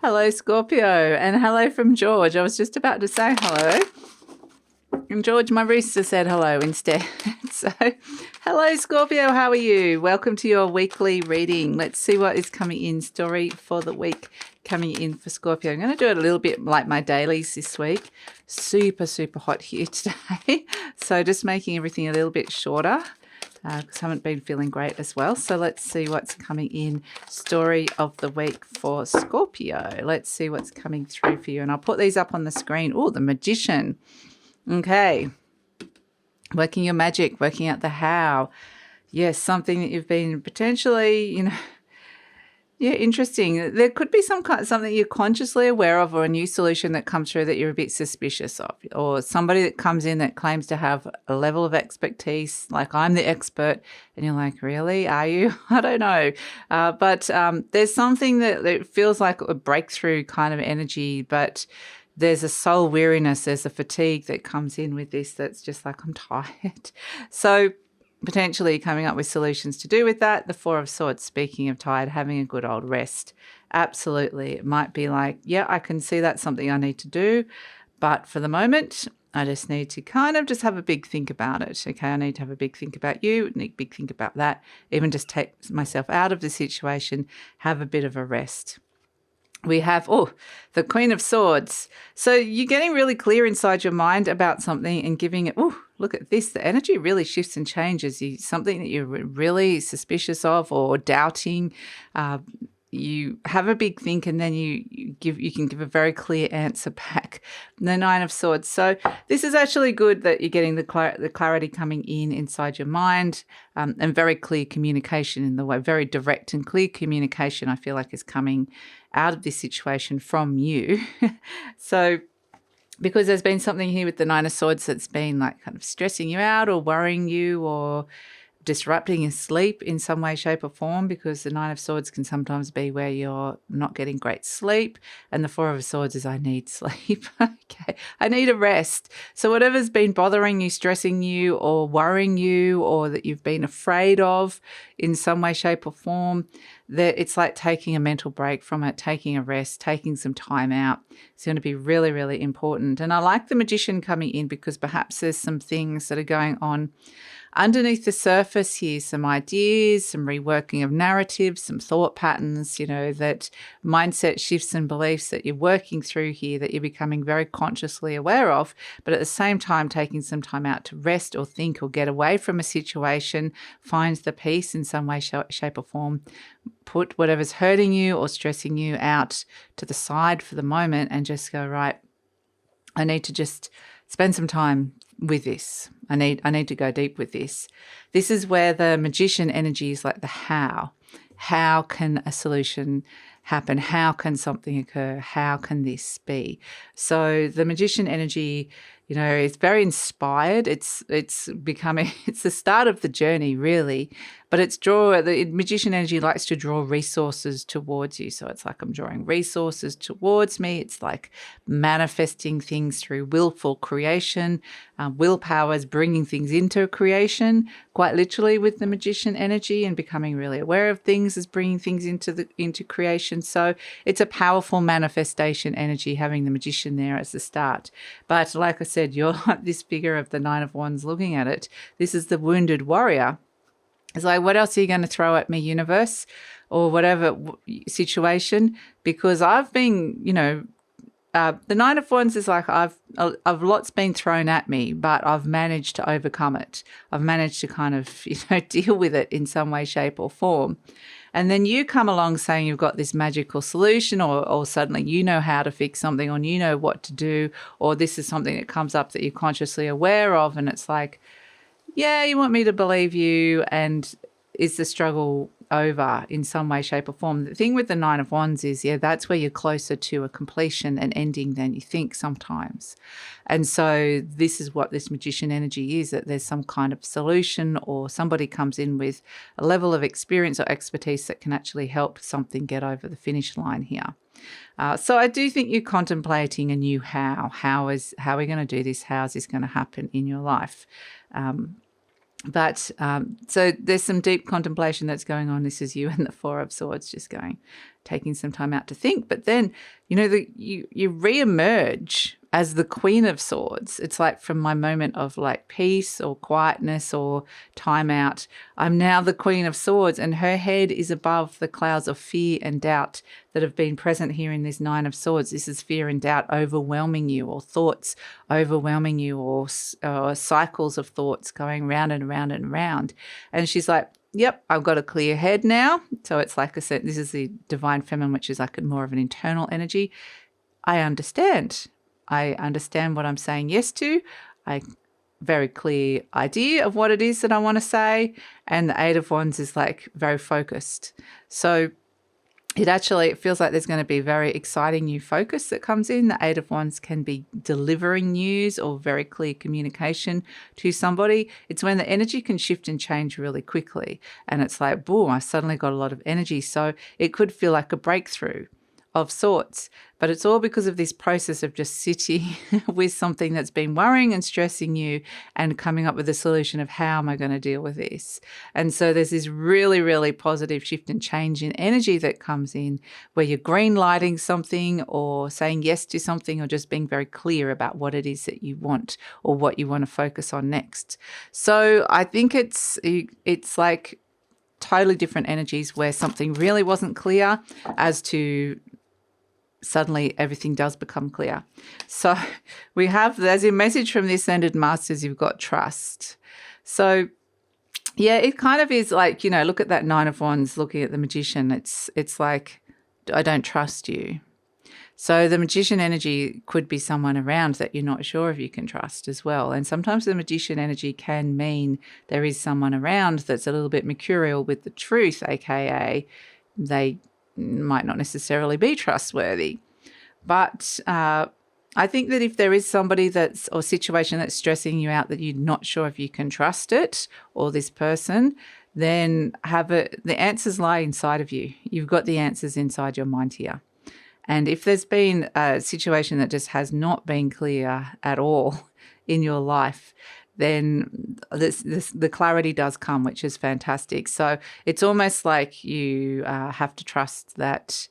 Hello, Scorpio, and hello from George. I was just about to say hello, and George, my rooster, said hello instead. So, hello, Scorpio, how are you? Welcome to your weekly reading. Let's see what is coming in. Story for the week coming in for Scorpio. I'm going to do it a little bit like my dailies this week. Super, super hot here today. So just making everything a little bit shorter. Because I haven't been feeling great as well. So let's see what's coming in. Story of the week for Scorpio. Let's see what's coming through for you. And I'll put these up on the screen. Oh, the Magician. Okay. Working your magic, working out the how. Yes, something that you've been potentially, yeah, interesting. There could be something you're consciously aware of, or a new solution that comes through that you're a bit suspicious of, or somebody that comes in that claims to have a level of expertise, like I'm the expert, and you're like, really? Are you? I don't know. But there's something that feels like a breakthrough kind of energy, but there's a soul weariness, there's a fatigue that comes in with this that's just like, I'm tired. So potentially coming up with solutions to do with that. The Four of Swords, speaking of tired, having a good old rest. Absolutely. It might be like, yeah, I can see that's something I need to do. But for the moment, I just need to kind of just have a big think about it. Okay, I need to have a big think about you, need a big think about that. Even just take myself out of the situation, have a bit of a rest. We have, the Queen of Swords. So you're getting really clear inside your mind about something and giving it, look at this. The energy really shifts and changes. Something that you're really suspicious of or doubting. You have a big think and then you can give a very clear answer back. The Nine of Swords. So this is actually good that you're getting the clarity coming in inside your mind, and very clear communication in the way, very direct and clear communication I feel like is coming out of this situation from you. So because there's been something here with the Nine of Swords that's been like kind of stressing you out or worrying you or disrupting your sleep in some way, shape or form, because the Nine of Swords can sometimes be where you're not getting great sleep, and the Four of Swords is I need sleep. Okay, I need a rest. So whatever's been bothering you, stressing you or worrying you, or that you've been afraid of in some way, shape or form, that it's like taking a mental break from it, taking a rest, taking some time out. It's going to be really, really important. And I like the Magician coming in because perhaps there's some things that are going on underneath the surface here, some ideas, some reworking of narratives, some thought patterns, that mindset shifts and beliefs that you're working through here that you're becoming very consciously aware of, but at the same time taking some time out to rest or think or get away from a situation, find the peace in some way, shape or form, put whatever's hurting you or stressing you out to the side for the moment and just go, right, I need to just spend some time with this. I need to go deep with this. This is where the Magician energy is like the how. How can a solution happen? How can something occur? How can this be? So the Magician energy, is very inspired. It's becoming, it's the start of the journey really, but the Magician energy likes to draw resources towards you. So it's like I'm drawing resources towards me. It's like manifesting things through willful creation. Willpower is bringing things into creation, quite literally with the Magician energy, and becoming really aware of things is bringing things into creation. So it's a powerful manifestation energy having the Magician there as the start. But like I said, you're like this figure of the Nine of Wands looking at it. This is the wounded warrior. It's like, what else are you going to throw at me, universe, or whatever situation? Because I've been, the Nine of Wands is like I've lots been thrown at me, but I've managed to overcome it. I've managed to kind of, deal with it in some way, shape or form. And then you come along saying you've got this magical solution, or suddenly you know how to fix something, or you know what to do, or this is something that comes up that you're consciously aware of. And it's like, yeah, you want me to believe you, and is the struggle over in some way, shape or form? The thing with the Nine of Wands is, that's where you're closer to a completion and ending than you think sometimes. And so this is what this Magician energy is, that there's some kind of solution or somebody comes in with a level of experience or expertise that can actually help something get over the finish line here. So I do think you're contemplating a new how. How are we going to do this? How is this going to happen in your life? But so there's some deep contemplation that's going on. This is you and the Four of Swords just taking some time out to think. But then, you re-emerge as the Queen of Swords. It's like from my moment of like peace or quietness or time out, I'm now the Queen of Swords, and her head is above the clouds of fear and doubt that have been present here in this Nine of Swords. This is fear and doubt overwhelming you, or thoughts overwhelming you, or cycles of thoughts going round and round and round. And she's like, yep, I've got a clear head now. So it's like I said, this is the divine feminine, which is like more of an internal energy. I understand. I understand what I'm saying yes to. I very clear idea of what it is that I want to say. And the Eight of Wands is like very focused. So it feels like there's going to be very exciting new focus that comes in. The Eight of Wands can be delivering news or very clear communication to somebody. It's when the energy can shift and change really quickly. And it's like, boom, I suddenly got a lot of energy. So it could feel like a breakthrough of sorts, but it's all because of this process of just sitting with something that's been worrying and stressing you and coming up with a solution of how am I going to deal with this. And so there's this really, really positive shift and change in energy that comes in where you're green lighting something or saying yes to something or just being very clear about what it is that you want or what you want to focus on next. So I think it's like totally different energies where something really wasn't clear as to suddenly everything does become clear. So there's a message from the Ascended Masters, you've got trust. So yeah, it kind of is like, look at that Nine of Wands looking at the Magician. It's like, I don't trust you. So the Magician energy could be someone around that you're not sure if you can trust as well. And sometimes the Magician energy can mean there is someone around that's a little bit mercurial with the truth, aka they might not necessarily be trustworthy. But I think that if there is somebody or situation that's stressing you out that you're not sure if you can trust it or this person, then the answers lie inside of you. You've got the answers inside your mind here. And if there's been a situation that just has not been clear at all in your life, then the clarity does come, which is fantastic. So it's almost like you have to trust that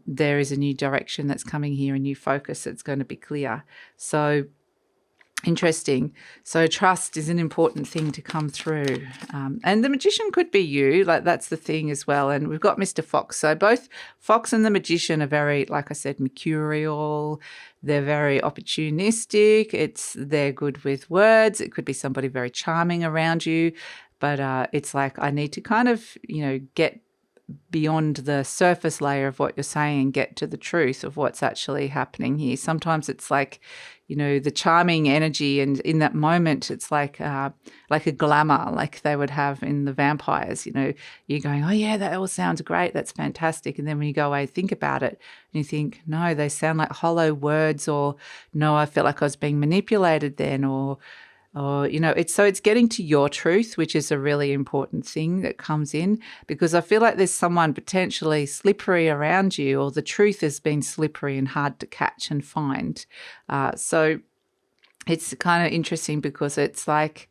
there is a new direction that's coming here, a new focus that's going to be clear. So interesting. So trust is an important thing to come through. And the Magician could be you, like that's the thing as well. And we've got Mr. Fox. So both Fox and the Magician are very, like I said, mercurial. They're very opportunistic. They're good with words. It could be somebody very charming around you. But it's like I need to kind of, get beyond the surface layer of what you're saying and get to the truth of what's actually happening here. Sometimes it's like, the charming energy, and in that moment it's like a glamour like they would have in the vampires. You're going, oh yeah, that all sounds great, that's fantastic. And then when you go away and think about it, and you think, no, they sound like hollow words, or no, I felt like I was being manipulated then, or it's getting to your truth, which is a really important thing that comes in, because I feel like there's someone potentially slippery around you, or the truth has been slippery and hard to catch and find. So it's kind of interesting because it's like,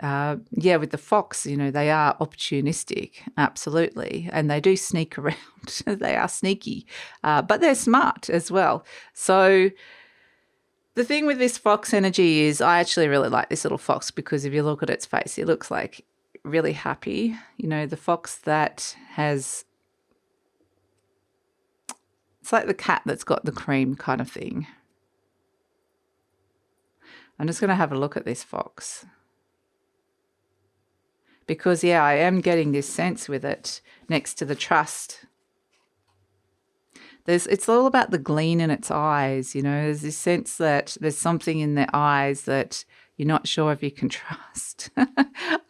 with the Fox, they are opportunistic, absolutely, and they do sneak around. They are sneaky, but they're smart as well. So the thing with this Fox energy is I actually really like this little fox, because if you look at its face, it looks like really happy. The fox that has, it's like the cat that's got the cream kind of thing. I'm just going to have a look at this fox. Because, I am getting this sense with it next to the trust. It's all about the gleam in its eyes, there's this sense that there's something in their eyes that you're not sure if you can trust.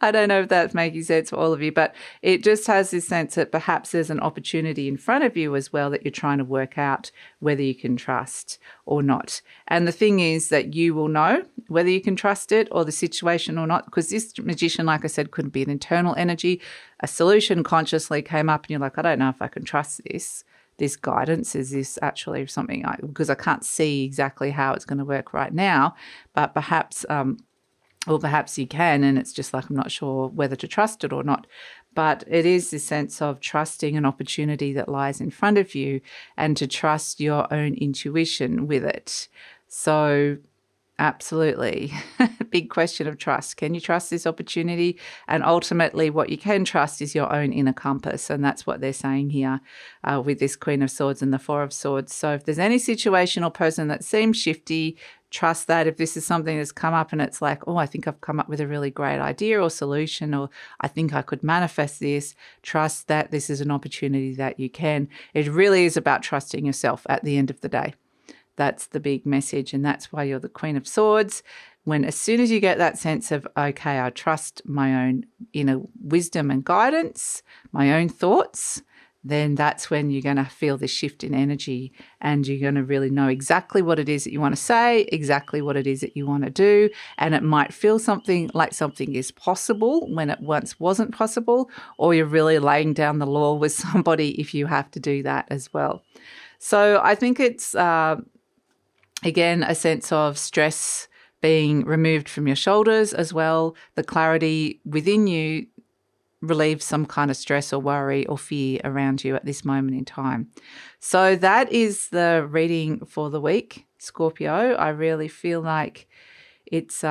I don't know if that's making sense for all of you, but it just has this sense that perhaps there's an opportunity in front of you as well that you're trying to work out whether you can trust or not. And the thing is that you will know whether you can trust it or the situation or not, because this Magician, like I said, could be an internal energy. A solution consciously came up and you're like, I don't know if I can trust this guidance. Is this actually something because I can't see exactly how it's going to work right now, but perhaps Or perhaps you can, and it's just like, I'm not sure whether to trust it or not. But it is this sense of trusting an opportunity that lies in front of you and to trust your own intuition with it. So absolutely. Big question of trust. Can you trust this opportunity? And ultimately what you can trust is your own inner compass. And that's what they're saying here with this Queen of Swords and the Four of Swords. So if there's any situation or person that seems shifty, trust that. If this is something that's come up and it's like, oh, I think I've come up with a really great idea or solution, or I think I could manifest this, trust that this is an opportunity that you can. It really is about trusting yourself at the end of the day. That's the big message, and that's why you're the Queen of Swords. When as soon as you get that sense of, okay, I trust my own inner wisdom and guidance, my own thoughts, then that's when you're going to feel this shift in energy, and you're going to really know exactly what it is that you want to say, exactly what it is that you want to do. And it might feel something like something is possible when it once wasn't possible, or you're really laying down the law with somebody if you have to do that as well. So I think it's, again, a sense of stress being removed from your shoulders as well. The clarity within you relieves some kind of stress or worry or fear around you at this moment in time. So that is the reading for the week, Scorpio. I really feel like it's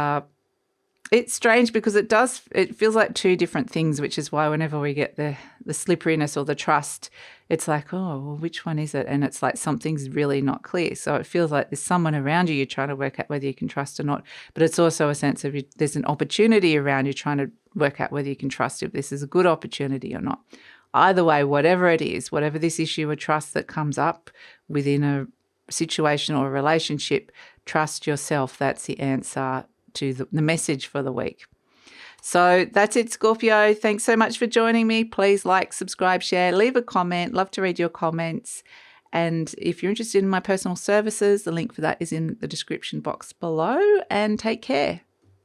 strange because it feels like two different things, which is why whenever we get the slipperiness or the trust, it's like, oh, well, which one is it? And it's like something's really not clear. So it feels like there's someone around you, you're trying to work out whether you can trust or not. But it's also a sense of there's an opportunity around you trying to work out whether you can trust if this is a good opportunity or not. Either way, whatever it is, whatever this issue of trust that comes up within a situation or a relationship, trust yourself. That's the answer to the message for the week. So that's it, Scorpio. Thanks so much for joining me. Please like, subscribe, share, leave a comment. Love to read your comments. And if you're interested in my personal services, the link for that is in the description box below. And take care.